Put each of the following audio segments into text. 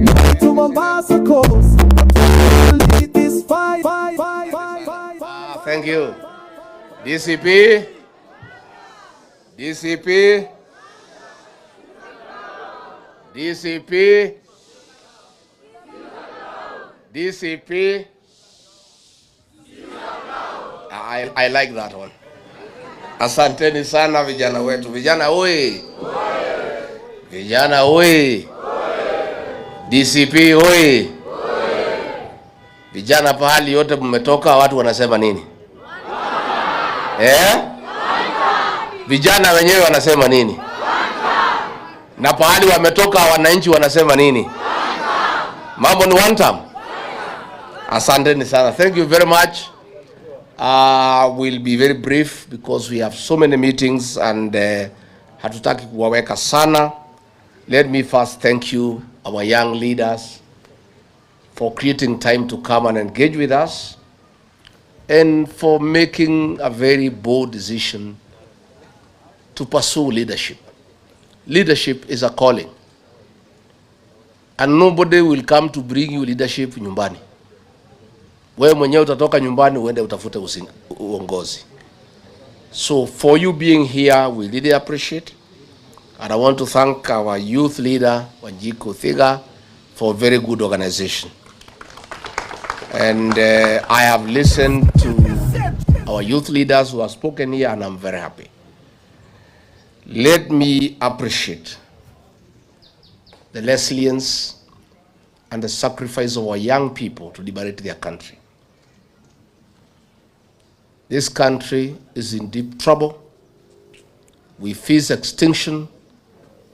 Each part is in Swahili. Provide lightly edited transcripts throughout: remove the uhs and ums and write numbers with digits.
To Mombasa coast. Lead this fight. Thank you. DCP. DCP. DCP. DCP. I like that one. Asanteni sana vijana wetu. Vijana oi. Vijana oi. DCP oi. Vijana pahali yote mmetoka watu wanasema nini? Vijana wenyewe wanasema nini? Na pahali wametoka wananchi wanasema nini? Mambo ni one time. Asanteni sana. Thank you very much. We'll be very brief because we have so many meetings and hatutaki kuwaweka sana. Let me first thank you, our young leaders, for creating time to come and engage with us and for making a very bold decision to pursue leadership. Leadership is a calling. And nobody will come to bring you leadership nyumbani. Wewe mwenyewe utatoka nyumbani uende utafute uongozi. So for you being here, we really appreciate. And I want to thank our youth leader, Wanjiku Thiga, for very good organization. And I have listened to our youth leaders who have spoken here, and I'm very happy. Let me appreciate the resilience and the sacrifice of our young people to liberate their country. This country is in deep trouble. We face extinction,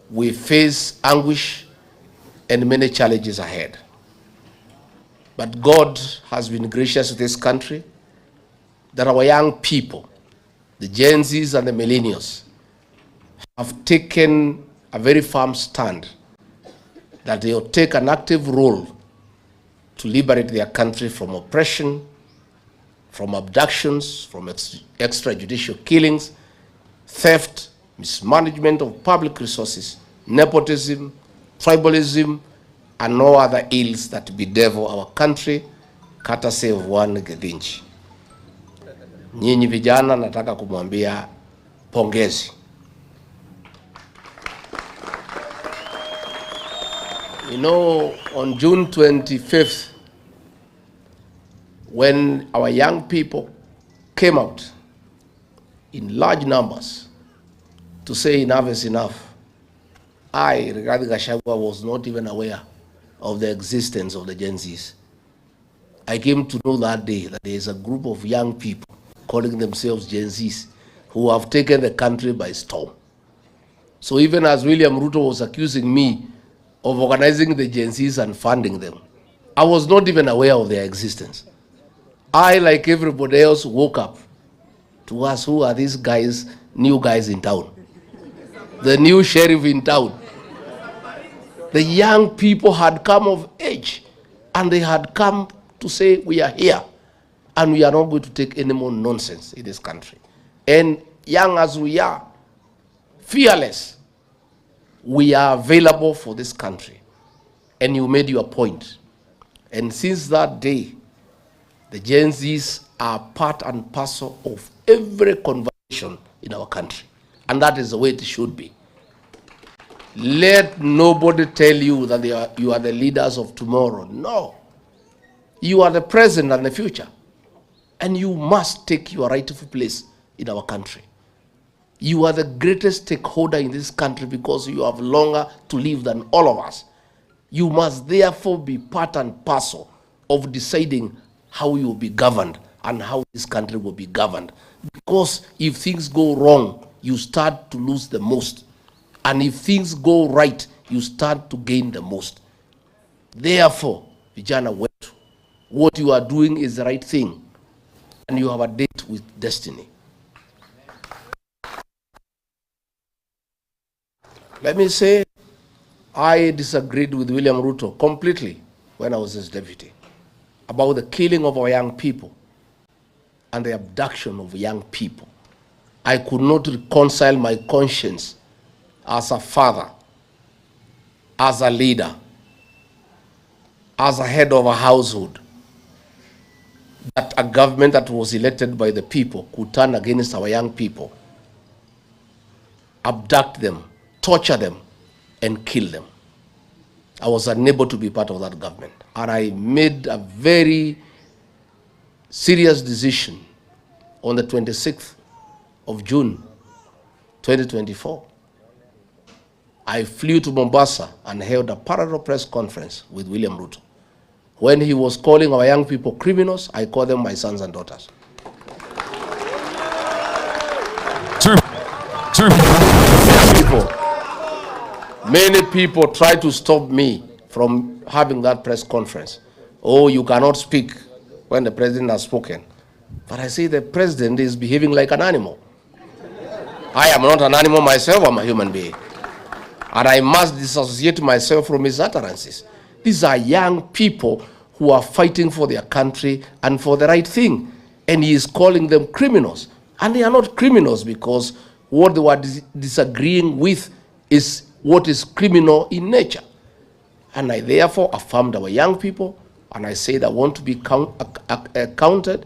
we face anguish, and many challenges ahead. But God has been gracious to this country that our young people, the Gen Zs and the millennials, have taken a very firm stand that they will take an active role to liberate their country from oppression, from abductions, from extrajudicial killings, theft, mismanagement of public resources, nepotism, tribalism, and no other ills that bedevil our country, courtesy of one Githinji. Nyinyi vijana nataka kumwambia pongezi. You know, on June 25th, when our young people came out in large numbers to say enough is enough, I, Rigathi Gachagua, was not even aware of the existence of the Gen Zs. I came to know that day that there is a group of young people calling themselves Gen Zs who have taken the country by storm. So even as William Ruto was accusing me of organizing the Gen Zs and funding them, I was not even aware of their existence. I, like everybody else, woke up to ask, who are these guys, new guys in town? The new sheriff in town. The young people had come of age and they had come to say, we are here and we are not going to take any more nonsense in this country. And young as we are, fearless, we are available for this country. And you made your point. And since that day, the Gen Zs are part and parcel of every conversation in our country. And that is the way it should be. Let nobody tell you that you are the leaders of tomorrow. No. You are the present and the future. And you must take your rightful place in our country. You are the greatest stakeholder in this country because you have longer to live than all of us. You must therefore be part and parcel of deciding how you will be governed and how this country will be governed. Because if things go wrong, you start to lose the most. And if things go right, you start to gain the most. Therefore, vijana wetu, what you are doing is the right thing. And you have a date with destiny. Let me say, I disagreed with William Ruto completely when I was his deputy about the killing of our young people and the abduction of young people. I could not reconcile my conscience as a father, as a leader, as a head of a household, that a government that was elected by the people could turn against our young people, abduct them, torture them, and kill them. I was unable to be part of that government. And I made a very serious decision on the 26th of June, 2024. I flew to Mombasa and held a parallel press conference with William Ruto. When he was calling our young people criminals, I call them my sons and daughters. Many people try to stop me from having that press conference. Oh, you cannot speak when the president has spoken. But I say the president is behaving like an animal. I am not an animal myself, I'm a human being. And I must dissociate myself from his utterances. These are young people who are fighting for their country and for the right thing. And he is calling them criminals. And they are not criminals because what they were disagreeing with is what is criminal in nature. And I therefore affirmed our young people, and I said I want to be counted,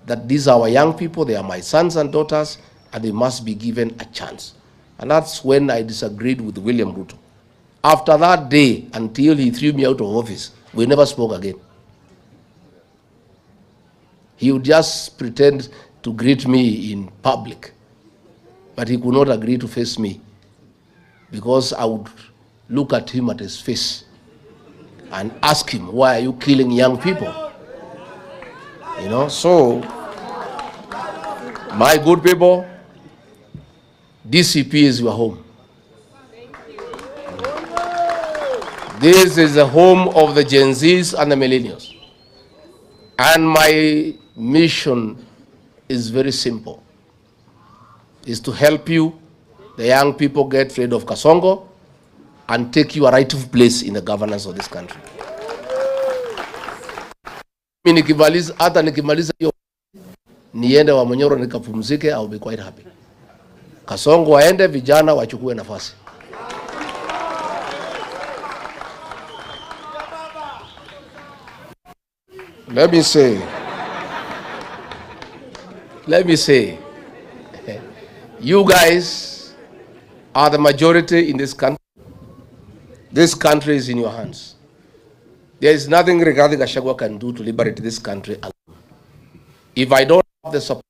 that these are our young people, they are my sons and daughters, and they must be given a chance. And that's when I disagreed with William Ruto. After that day, until he threw me out of office, we never spoke again. He would just pretend to greet me in public, but he could not agree to face me because I would look at him at his face and ask him, why are you killing young people? You know, so my good people, DCP is your home. This is the home of the Gen Zs and the millennials. And my mission is very simple. Is to help you, the young people, get rid of Kasongo and take your rightful place in the governance of this country. Hata nikimaliza hiyo niende wa Monyoro nikapumzike, I'll be quite happy. Kasongo waende, vijana wachukue nafasi. Let me say, you guys are the majority in this country. This country is in your hands. There is nothing Rigathi Gachagua can do to liberate this country alone. If I don't have the support,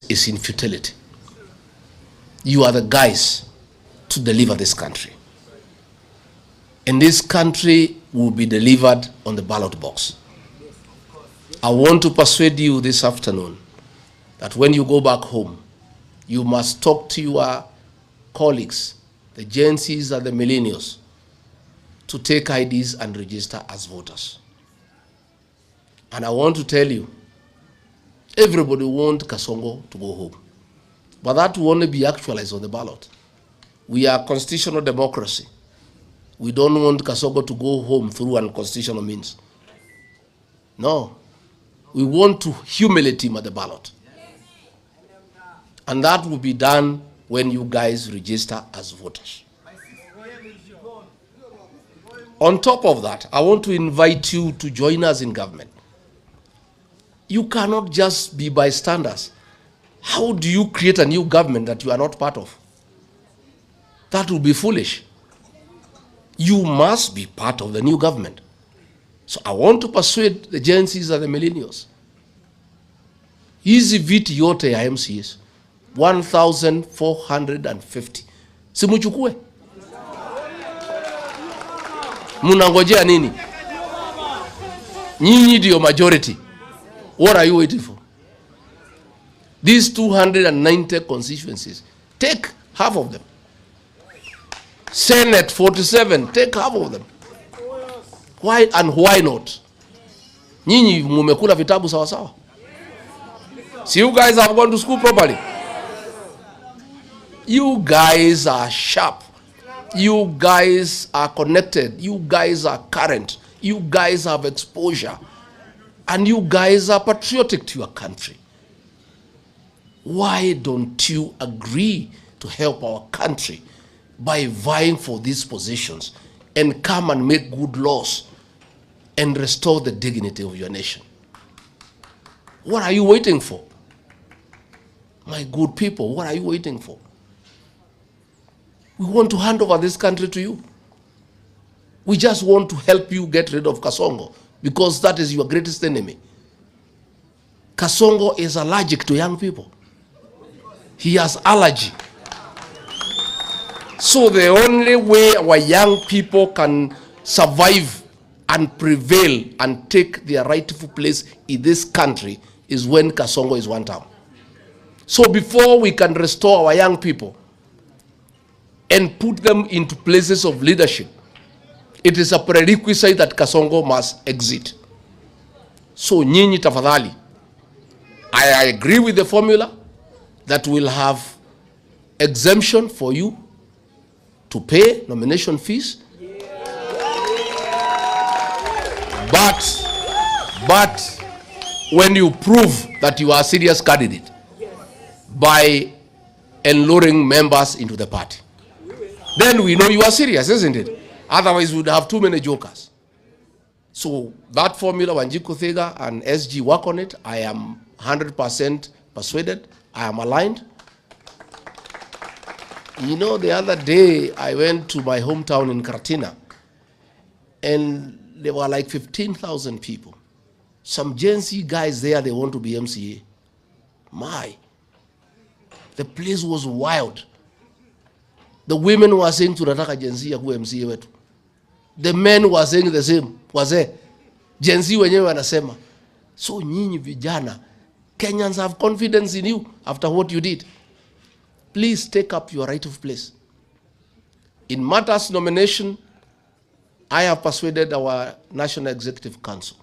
it's in futility. You are the guys to deliver this country. And this country will be delivered on the ballot box. I want to persuade you this afternoon that when you go back home, you must talk to your colleagues, the Gen Zs and the millennials, to take IDs and register as voters. And I want to tell you, everybody wants Kasongo to go home. But that will only be actualized on the ballot. We are constitutional democracy. We don't want Kasongo to go home through unconstitutional means. No. We want to humiliate him at the ballot. And that will be done when you guys register as voters. On top of that, I want to invite you to join us in government. You cannot just be bystanders. How do you create a new government that you are not part of? That would be foolish. You must be part of the new government. So I want to persuade the Gen Zs and the millennials. Hizi viti yote ya MCS 1,450. Simuchukue. Munangojea nini? Nyinyi ndio majority. What are you waiting for? These 290 constituencies, take half of them. Senate 47, take half of them. Why and why not? Nyinyi mumekula vitabu sawa sawa. See, you guys have gone to school properly. You guys are sharp. You guys are connected. You guys are current. You guys have exposure. And you guys are patriotic to your country. Why don't you agree to help our country by vying for these positions and come and make good laws and restore the dignity of your nation. What are you waiting for? My good people, what are you waiting for? We want to hand over this country to you. We just want to help you get rid of Kasongo because that is your greatest enemy. Kasongo is allergic to young people. He has allergy. So the only way our young people can survive and prevail and take their rightful place in this country is when Kasongo is one term. So before we can restore our young people and put them into places of leadership, it is a prerequisite that Kasongo must exit. So nyinyi tafadhali, I agree with the formula that will have exemption for you to pay nomination fees. But when you prove that you are a serious candidate by enluring members into the party, then we know you are serious, isn't it? Otherwise, we would have too many jokers. So that formula, Wanjiku Thega and SG work on it. I am 100% persuaded. I am aligned. You know, the other day, I went to my hometown in Karatina, and there were like 15,000 people. Some Gen Z guys there, they want to be MCA. The place was wild. The women were saying tunataka Gen Z ya kuwa MCA wetu. The men were saying the same. Wazee Gen Z wenyewe wanasema. So nyinyi vijana, Kenyans have confidence in you after what you did. Please take up your right of place. In matters nomination, I have persuaded our National Executive Council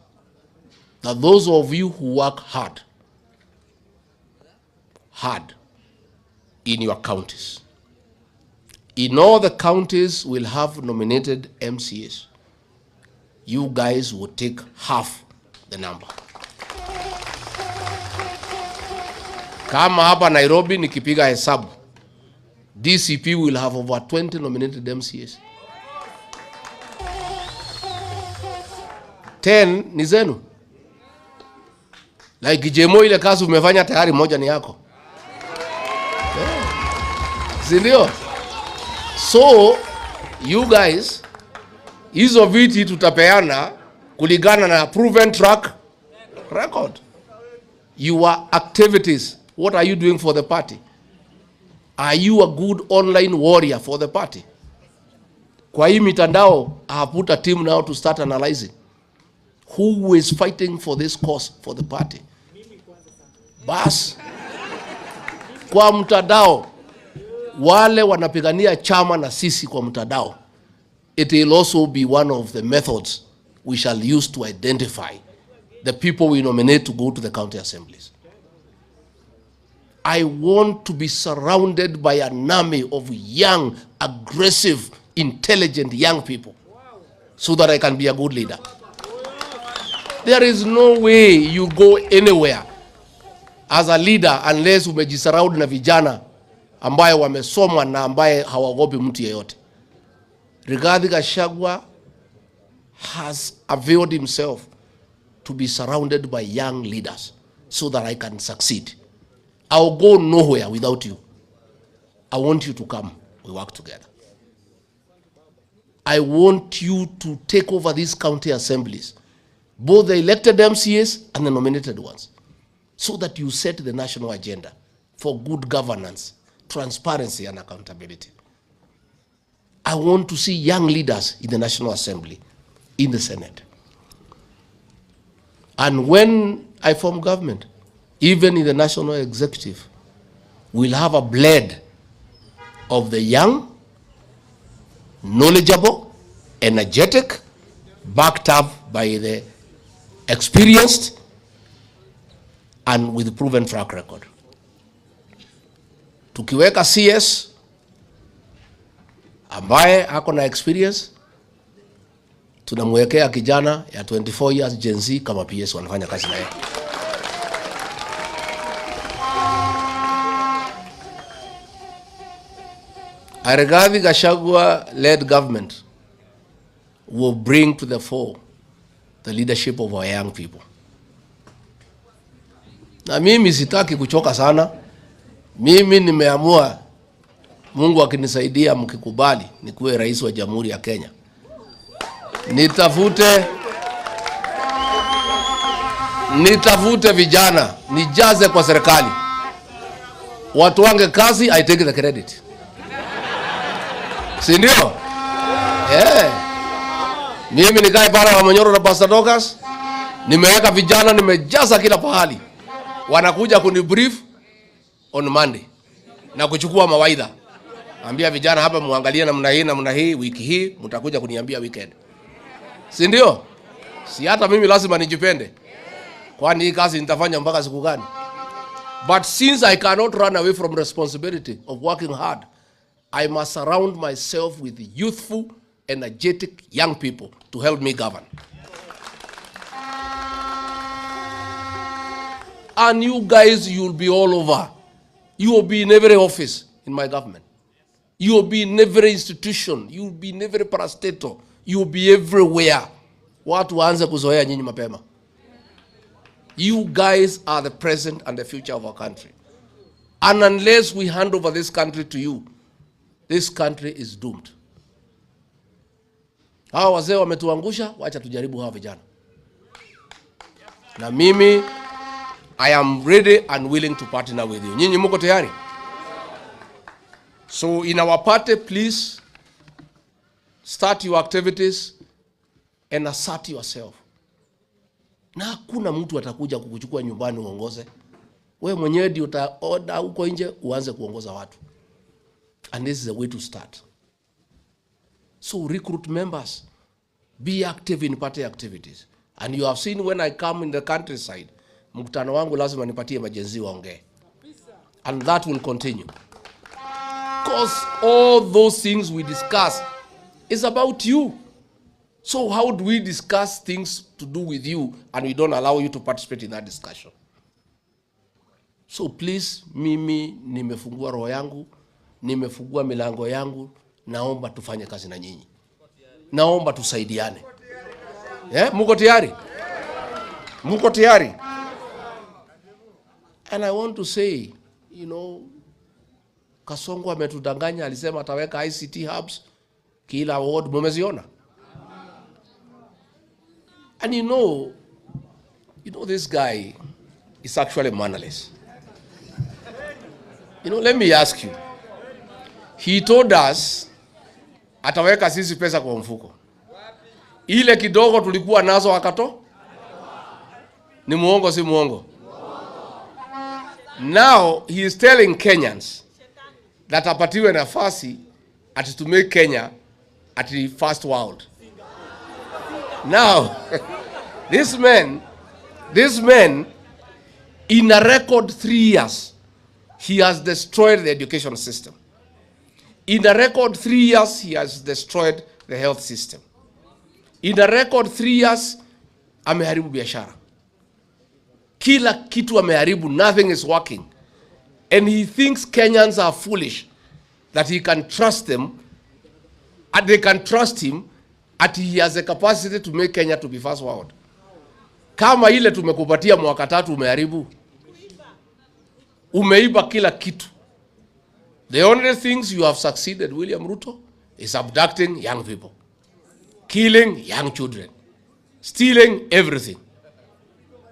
that those of you who work hard in your counties, in all the counties will have nominated MCAs. You guys will take half the number. Kama hapa Nairobi nikipiga hesabu, DCP will have over 20 nominated MCAs. 10 ni zenu. Like Jemo, ile kazi umefanya tayari, moja ni yako. Sindio? So, you guys, hizo viti tutapeana kulingana na proven track record. Your activities, what are you doing for the party? Are you a good online warrior for the party? Kwa hii mitandao, I have put a team now to start analyzing who is fighting for this cause for the party. Bas, kwa mtandao, wale wanapigania chama na sisi kwa mtandao, it will also be one of the methods we shall use to identify the people we nominate to go to the county assemblies. I want to be surrounded by an army of young, aggressive, intelligent young people so that I can be a good leader. There is no way you go anywhere as a leader unless umejisurround na vijana ambaye wamesoma na ambaye hawaogopi mtu yeyote. Rigathi Gachagua has availed himself to be surrounded by young leaders so that I can succeed. I'll go nowhere without you. I want you to come. We work together. I want you to take over these county assemblies, both the elected MCAs and the nominated ones, so that you set the national agenda for good governance, transparency, and accountability. I want to see young leaders in the National Assembly, in the Senate. And when I form government, even in the National Executive, we'll have a blend of the young, knowledgeable, energetic, backed up by the experienced, and with proven track record. Tukiweka CS ambaye ako na experience, tunamwekea kijana ya 24 years Gen Z kama PS wanafanya kazi naye. A Rigathi Gachagua led government will bring to the fore the leadership of our young people. Na mimi sitaki kuchoka sana. Mimi nimeamua, Mungu akinisaidia, mkikubali nikuwe rais wa Jamhuri ya Kenya, nitafute vijana, nijaze kwa serikali, watu wange kazi, I take the credit. Si ndio? Mimi nikae para wa Manyoro na Pastor Dokas, nimeweka vijana, nimejaza kila pahali. Wanakuja kunibrief on Monday na kuchukua mawaidha. Ambia vijana hapa muangalie namna hii, wiki hii mtakuja kuniambia weekend. Si ndio? Si hata mimi lazima nijipende. Kwani hii kazi nitafanya mpaka siku gani? But since I cannot run away from responsibility of working hard, I must surround myself with youthful, energetic young people to help me govern. And you guys, you'll be all over. You will be in every office in my government. You will be in every institution. You will be in every parastatal. You will be everywhere. Watu waanze kuzoea nyinyi mapema. You guys are the present and the future of our country. And unless we hand over this country to you, this country is doomed. Hawa wazee wametuangusha, wacha tujaribu hawa vijana. Na mimi, I am ready and willing to partner with you. Nyinyi mko tayari? So in our party, please start your activities and assert yourself. Na hakuna mtu atakuja kukuchukua nyumbani uongoze. Wewe mwenyewe ndio utaoda huko nje uanze kuongoza watu. And this is the way to start. So recruit members. Be active in party activities. And you have seen when I come in the countryside, mkutano wangu lazima nipatie majenzi waongee. And that will continue. Because all those things we discuss is about you. So how do we discuss things to do with you and we don't allow you to participate in that discussion? So please, mimi nimefungua roho yangu, nimefungua milango yangu, naomba tufanye kazi na nyinyi. Naomba tusaidiane. Mko tayari? Mko tayari? And I want to say, you know, Kasongo ametudanganya, alisema ataweka ICT hubs kila ward, mumeziona? And you know this guy is actually mannerless. You know, let me ask you. He told us ataweka sisi pesa kwa mfuko. Ile kidogo tulikuwa nazo akato? Ni muongo si muongo? Now he is telling Kenyans that apatiwe nafasi ati to make Kenya at the first world. Now, this man, in a record 3 years, he has destroyed the education system. In a record 3 years, he has destroyed the health system. In a record 3 years, ameharibu biashara. Kila kitu ameharibu, nothing is working. And he thinks Kenyans are foolish, that he can trust them, and they can trust him, that he has the capacity to make Kenya to be first world. Kama ile tumekupatia mwaka 3 umeharibu. Umeiba kila kitu. The only things you have succeeded, William Ruto, is abducting young people, killing young children, stealing everything.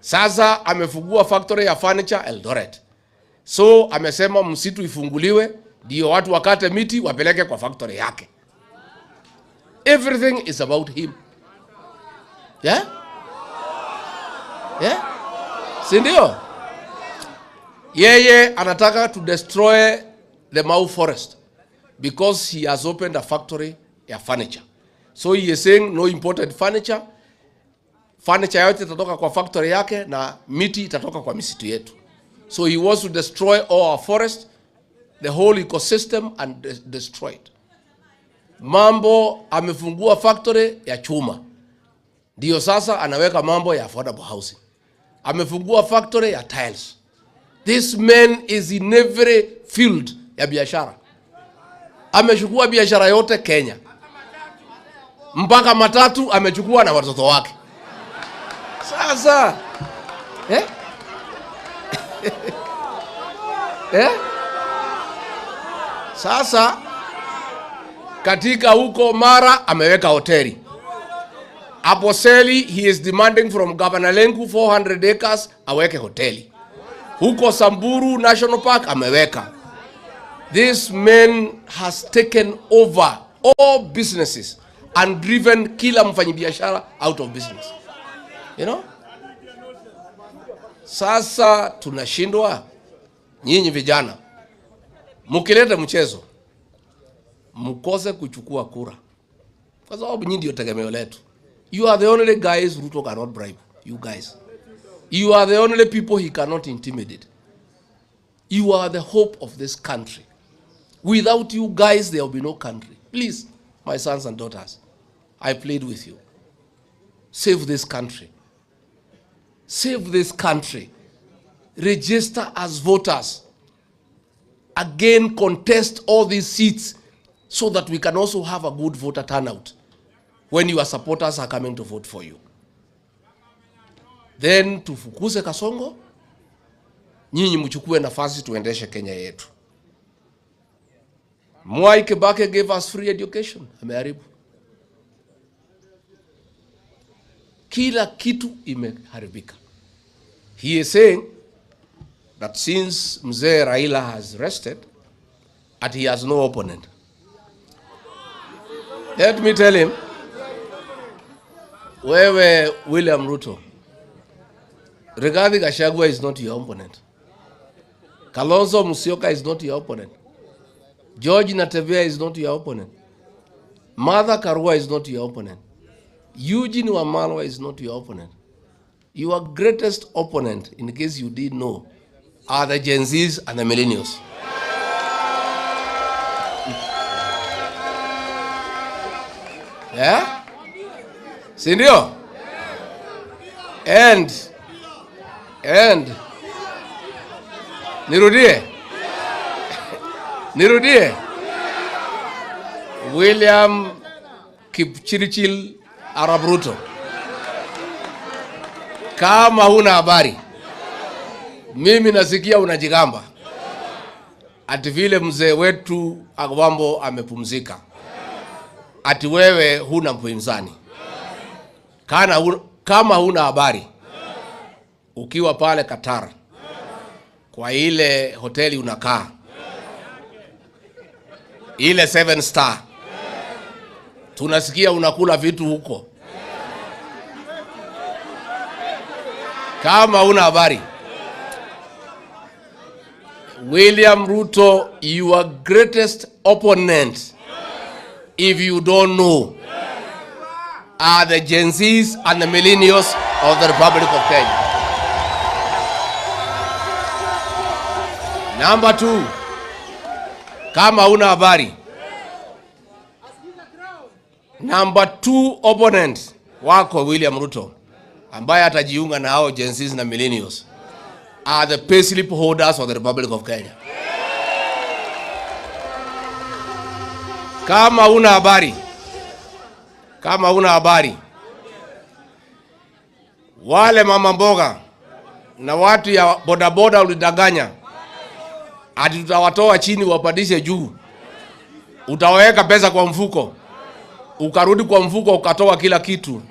Sasa amefungua factory ya furniture Eldoret. So amesema msitu ifunguliwe, ndio watu wakate miti wapeleke kwa factory yake. Everything is about him. Yeah? Yeah? Sindio? Yeye anataka to destroy the Mau forest because he has opened a factory ya furniture. So he is saying no imported furniture. Furniture yote itatoka kwa factory yake na miti itatoka kwa misitu yetu. So he wants to destroy all our forest, the whole ecosystem and destroy it. Mambo amefungua factory ya chuma. Ndio sasa anaweka mambo ya affordable housing. Amefungua factory ya tiles. This man is in every field ya biashara. Amechukua biashara yote Kenya. mpaka matatu amechukua na watoto wake. Sasa Sasa katika huko Mara ameweka hoteli. Aposeli, he is demanding from Governor Lenku 400 acres aweke hoteli. Huko Samburu National Park ameweka. This man has taken over all businesses and driven kila mfanyabiashara out of business. You know? Sasa tunashindwa, nyinyi vijana mukileta mchezo mkose kuchukua kura, kwa sababu nyinyi ndio tegemeo letu. You are the only guys Ruto cannot bribe. You guys, you are the only people he cannot intimidate. You are the hope of this country. Without you guys there will be no country. Please, my sons and daughters, I plead with you, save this country. Save this country. Register as voters. Again, contest all these seats so that we can also have a good voter turnout when your supporters are coming to vote for you. Then tufukuze Kasongo, nyinyi mchukue nafasi tuendeshe Kenya yetu. Mwai Kibaki gave us free education, ameharibu. Kila kitu imeharibika. He is saying that since Mzee Raila has rested, that he has no opponent. Let me tell him, wewe William Ruto, Rigathi Gachagua is not your opponent. Kalonzo Musyoka is not your opponent. George Natembea is not your opponent. Martha Karua is not your opponent. Eugene Wamalwa is not your opponent. Your greatest opponent, in case you didn't know, are the Gen Zs and the millennials. Yeah? Sindio? And Nirudie William Kipchirchir Arap Ruto, kama huna habari, mimi nasikia unajigamba ati vile mzee wetu Agwambo amepumzika, ati wewe huna mpinzani. Kama huna habari, ukiwa pale Qatar kwa ile hoteli unakaa, ile 7 star, tunasikia unakula vitu huko. Kama huna habari, William Ruto, your greatest opponent, if you don't know, are the Gen Zs and the millennials of the Republic of Kenya. Number 2, kama huna habari, number 2 opponent wako William Ruto, ambaye atajiunga na hao Gen Zs na millennials, are the payslip holders of the Republic of Kenya. Kama huna habari, wale mama mboga na watu ya bodaboda ulidanganya ati tutawatoa chini wapandishe juu, utaweka pesa kwa mfuko, ukarudi kwa mfuko ukatoa kila kitu.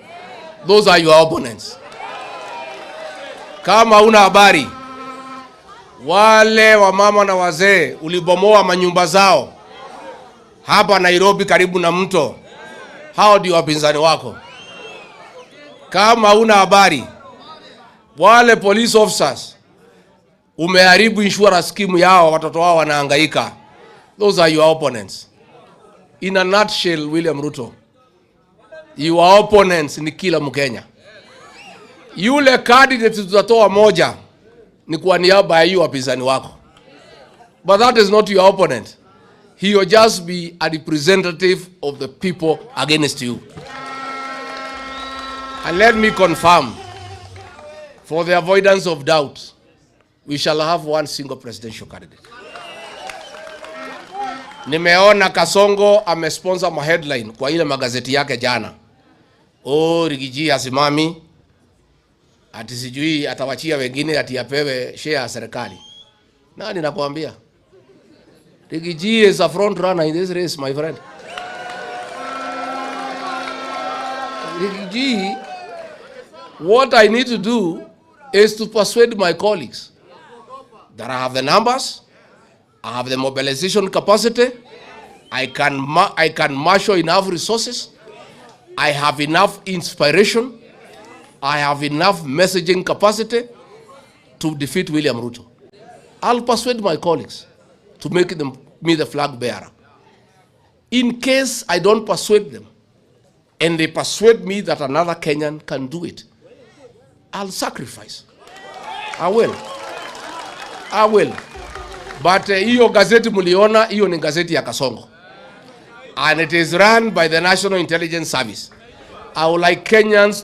Those are your opponents. Kama huna habari, wale wa mama na wazee ulibomoa manyumba zao hapa Nairobi karibu na mto, hao ndio wapinzani wako. Kama huna habari, wale police officers umeharibu insurance scheme yao, watoto wao wanahangaika. Those are your opponents. In a nutshell, William Ruto, your opponents ni kila Mkenya. Yule candidate tutatoa moja ni kwa niaba ya hiyo wapinzani wako, but that is not your opponent. He will just be a representative of the people against you. And let me confirm, for the avoidance of doubt, we shall have one single presidential candidate. Nimeona Kasongo amesponsor ma headline kwa ile magazeti yake jana. Rigiji asimami ati sijui atawachia wengine ati apewe share ya serikali. Nani nakwambia? Rigiji is a front runner in this race, my friend. Rigiji, what I need to do is to persuade my colleagues that I have the numbers, I have the mobilization capacity, I can marshal enough resources, I have enough inspiration, I have enough messaging capacity to defeat William Ruto. I'll persuade my colleagues to make me the flag bearer. In case I don't persuade them, and they persuade me that another Kenyan can do it, I'll sacrifice. I will. But hiyo gazeti muliona, hiyo ni gazeti ya Kasongo. And it is run by the National Intelligence Service. I would like Kenyans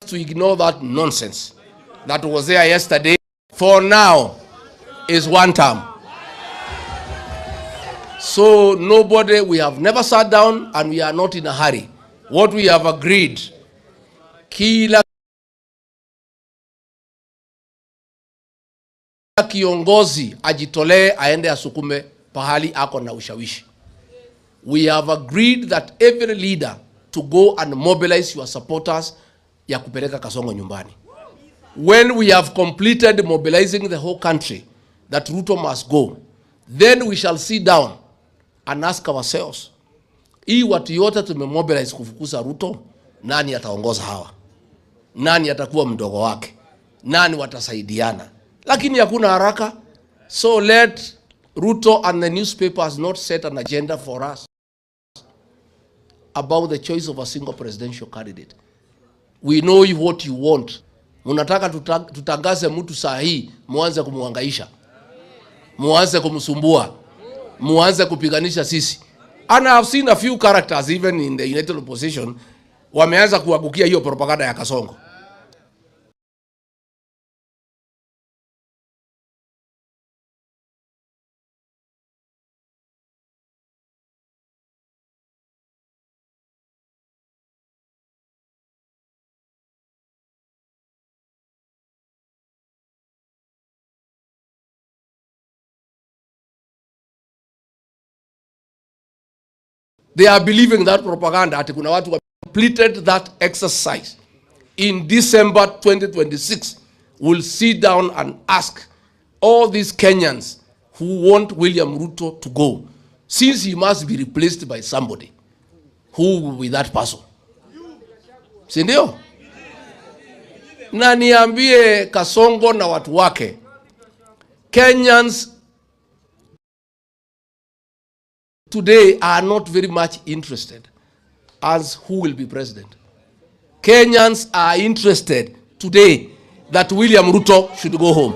to ignore that nonsense that was there yesterday. For now is one term. So nobody, we have never sat down and we are not in a hurry. What we have agreed, kila kiongozi ajitolee aende asukume pahali ako na ushawishi. We have agreed that every leader to go and mobilize your supporters ya kupeleka Kasongo nyumbani. When we have completed mobilizing the whole country that Ruto must go, then we shall sit down and ask ourselves, hii watu yote tumemobilize kufukuza Ruto, nani ataongoza hawa? Nani atakuwa mdogo wake? Nani watasaidiana? Lakini hakuna haraka. So let Ruto and the newspapers not set an agenda for us about the choice of a single presidential candidate. We know what you want. Munataka tutangaze mtu saa hii, muanze kumuhangaisha, muanze kumsumbua, muanze kupiganisha sisi. And I have seen a few characters even in the United Opposition wameanza kuagukia hiyo propaganda ya Kasongo. They are believing that propaganda ati kuna watu completed that exercise. In December 2026, we'll sit down and ask all these Kenyans who want William Ruto to go, since he must be replaced by somebody, who will be that person? Si ndio? Na niambie Kasongo na watu wake, Kenyans today are not very much interested as who will be president. Kenyans are interested today that William Ruto should go home.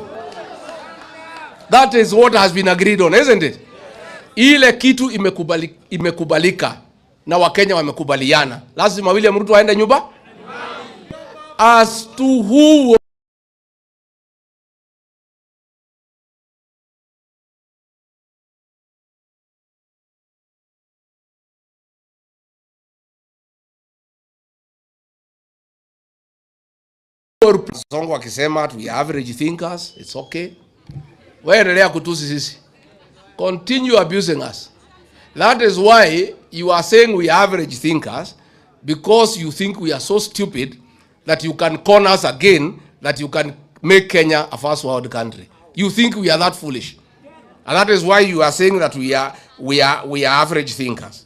That is what has been agreed on, isn't it? Ile kitu imekubalika na Wakenya wamekubaliana. Lazima William Ruto aende nyumba. As to who Kasongo akisema we average thinkers, it's okay. Wewe endelea kutusi sisi. Continue abusing us. That is why you are saying we average thinkers, because you think we are so stupid that you can con us again, that you can make Kenya a first world country. You think we are that foolish. And that is why you are saying that we are average thinkers.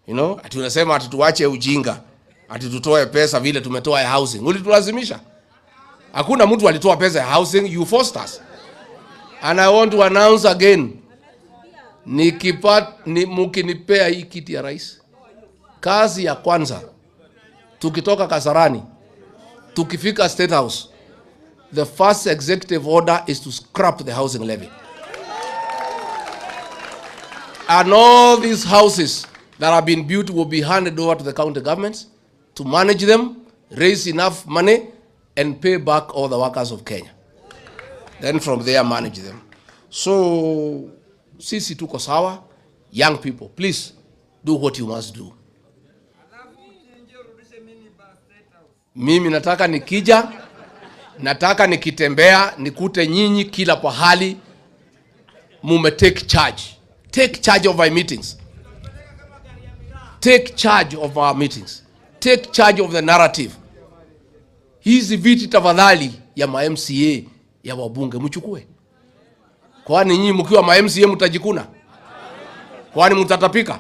You know, ati unasema ati tuache ujinga, ati tutoe pesa vile tumetoa ya housing. Ulitulazimisha. Hakuna mtu alitoa pesa ya housing, you forced us. And I want to announce again, mkinipea hii kiti ya rais, kazi ya kwanza, tukitoka Kasarani, tukifika State House, the first executive order is to scrap the housing levy. And all these houses that have been built will be handed over to the county governments to manage them, raise enough money, and pay back all the workers of Kenya. Then from there, manage them. So, sisi tuko sawa. Young people, please do what you must do. Mimi nataka nikija, nataka nikitembea, nikute nyinyi kila pahali, mume take charge. Take charge of my meetings. Take charge of our meetings. Take charge of the narrative. Hizi viti tafadhali ya ma-MCA ya wabunge mchukue. Kwani nyinyi mkiwa ma-MCA mtajikuna? Kwani mtatapika?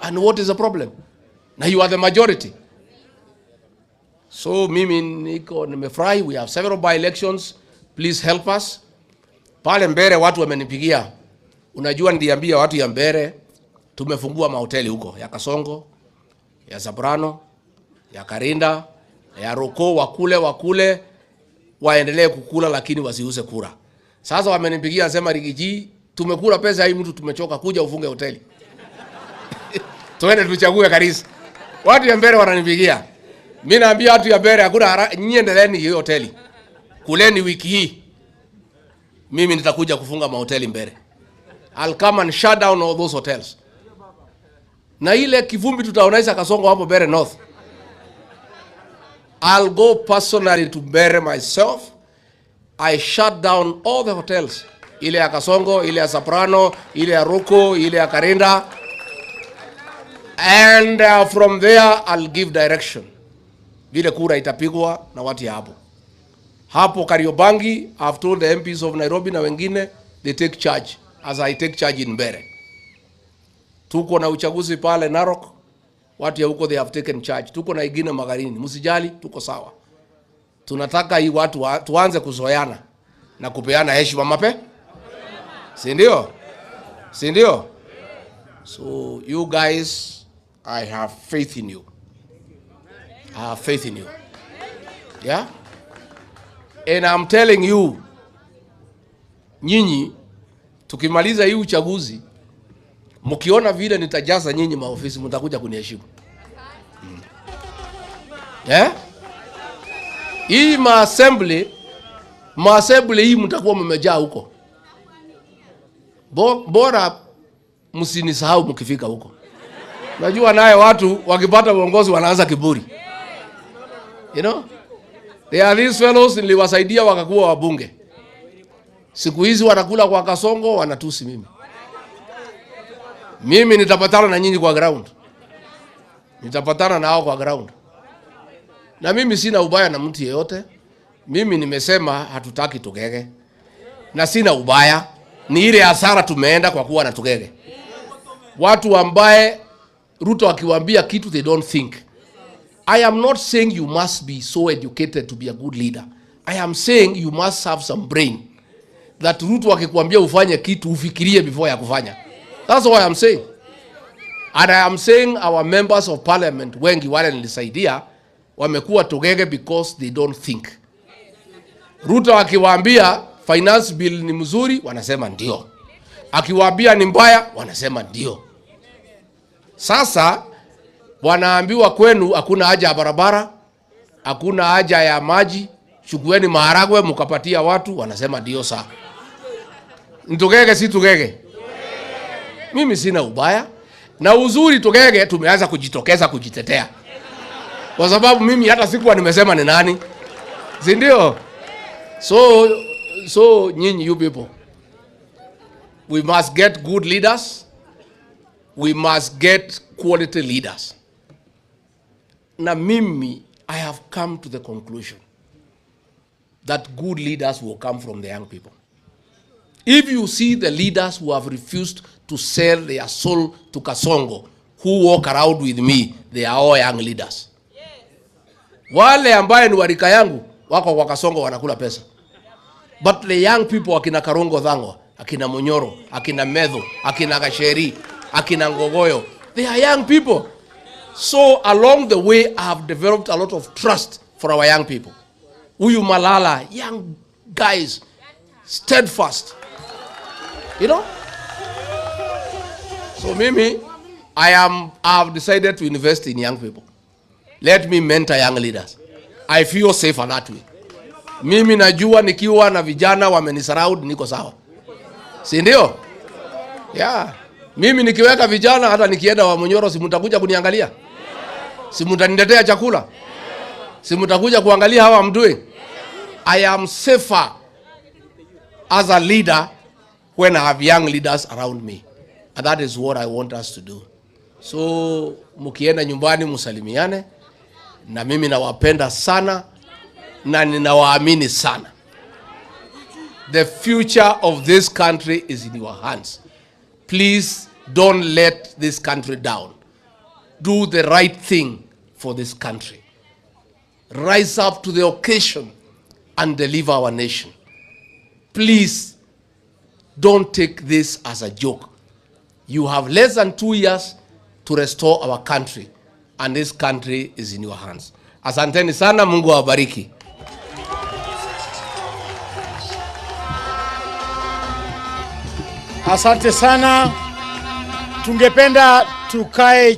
And what is the problem? Now you are the majority. So mimi niko nimefurahi, we have several by-elections. Please help us. Pale Mbere watu wamenipigia. Unajua ndiambia watu ya Mbere tumefungua mahoteli huko ya Kasongo, ya Zabrano, ya Karinda, ya Roko, wakule waendelee kukula lakini wasiuze kura. Sasa wamenipigia sema Rigiji, tumekula pesa hii mtu tumechoka kuja ufunge hoteli. Tuende tuchague kanisa. Watu ya Mbere wananipigia. Mimi naambia watu ya Mbere hakuna nyinyi endeleeni hiyo hoteli. Kuleni wiki hii. Mimi nitakuja kufunga mahoteli Mbere. I'll come and shut down all those hotels. Na ile kivumbi tutaonaisha Kasongo hapo Mbere North. I'll go personally to Mbere myself. I shut down all the hotels. Ile ya Kasongo, ile ya Soprano, ile ya Ruko, ile ya Karinda. And from there I'll give direction. Vile kura itapigwa na watu ya hapo. Hapo Kariobangi, I've told the MPs of Nairobi na wengine, they take charge as I take charge in Mbere. Tuko na uchaguzi pale Narok, watu ya huko they have taken charge. Tuko na ingine Magarini, msijali, tuko sawa. Tunataka hii watu tuanze kuzoeana na kupeana heshima mape. Si ndio? Si ndio? So you guys, I have faith in you. I have faith in you. Yeah? And I'm telling you, nyinyi, tukimaliza hii uchaguzi, mkiona vile nitajaza nyinyi maofisi, mtakuja kuniheshimu. Yeah? Hii ma-assembly hii mtakuwa mmejaa huko. Bora msinisahau mkifika huko. Najua naye watu wakipata uongozi wanaanza kiburi. You know? There are these fellows niliwasaidia wakakuwa wabunge. Siku hizi wanakula kwa Kasongo wanatusi mimi. Mimi nitapatana na nyinyi kwa ground. Nitapatana nao kwa ground. Na mimi sina ubaya na mtu yeyote. Mimi nimesema hatutaki Tugege. Na sina ubaya. Ni ile hasara tumeenda kwa kuwa na Tugege. Watu ambaye Ruto akiwaambia kitu they don't think. I am not saying you must be so educated to be a good leader. I am saying you must have some brain. That Ruto akikwambia ufanye kitu ufikirie before ya kufanya. That's what I am saying. And I am saying our members of parliament wengi wale nilisaidia wamekuwa Tugege because they don't think. Ruto akiwaambia finance bill ni mzuri wanasema ndio. Akiwaambia ni mbaya wanasema ndio. Sasa wanaambiwa kwenu hakuna haja ya barabara, hakuna haja ya maji, chukueni maharagwe mkapatia watu, wanasema ndio saa. Tugege si Tugege. Mimi sina ubaya. Na uzuri Tugege tumeanza kujitokeza kujitetea. Kwa sababu mimi hata sikuwa nimesema ni nani. Si ndio? So nyinyi you people, we must get good leaders. We must get quality leaders. Na mimi, I have come to the conclusion that good leaders will come from the young people. If you see the leaders who have refused to sell their soul to Kasongo, who walk around with me, they are all young leaders. Wale ambaye ni warika yangu, wako kwa Kasongo wanakula pesa. But the young people, akina Karongo Dhango, akina Munyoro, akina Medho, akina Gasheri, akina Ngogoyo, they are young people. So along the way, I have developed a lot of trust for our young people. Huyu Malala, young guys, steadfast. You know? So mimi, I have decided to invest in young people. Let me mentor young leaders. I feel safer that way. Mimi najua nikiwa na vijana wamenisurround niko sawa. Si ndio? Yeah. Mimi nikiweka vijana hata nikienda wa Munyoro si mtakuja kuniangalia? Si mtaniletea chakula? Si mtakuja kuangalia hawa I'm doing? I am safer as a leader when I have young leaders around me. And that is what I want us to do. So mukienda nyumbani musalimiane, na mimi nawapenda sana na ninawaamini sana. The future of this country is in your hands. Please don't let this country down. Do the right thing for this country. Rise up to the occasion and deliver our nation. Please don't take this as a joke. You have less than 2 years to restore our country, and this country is in your hands. Asanteni sana, Mungu awabariki. Asante sana. Tungependa tukae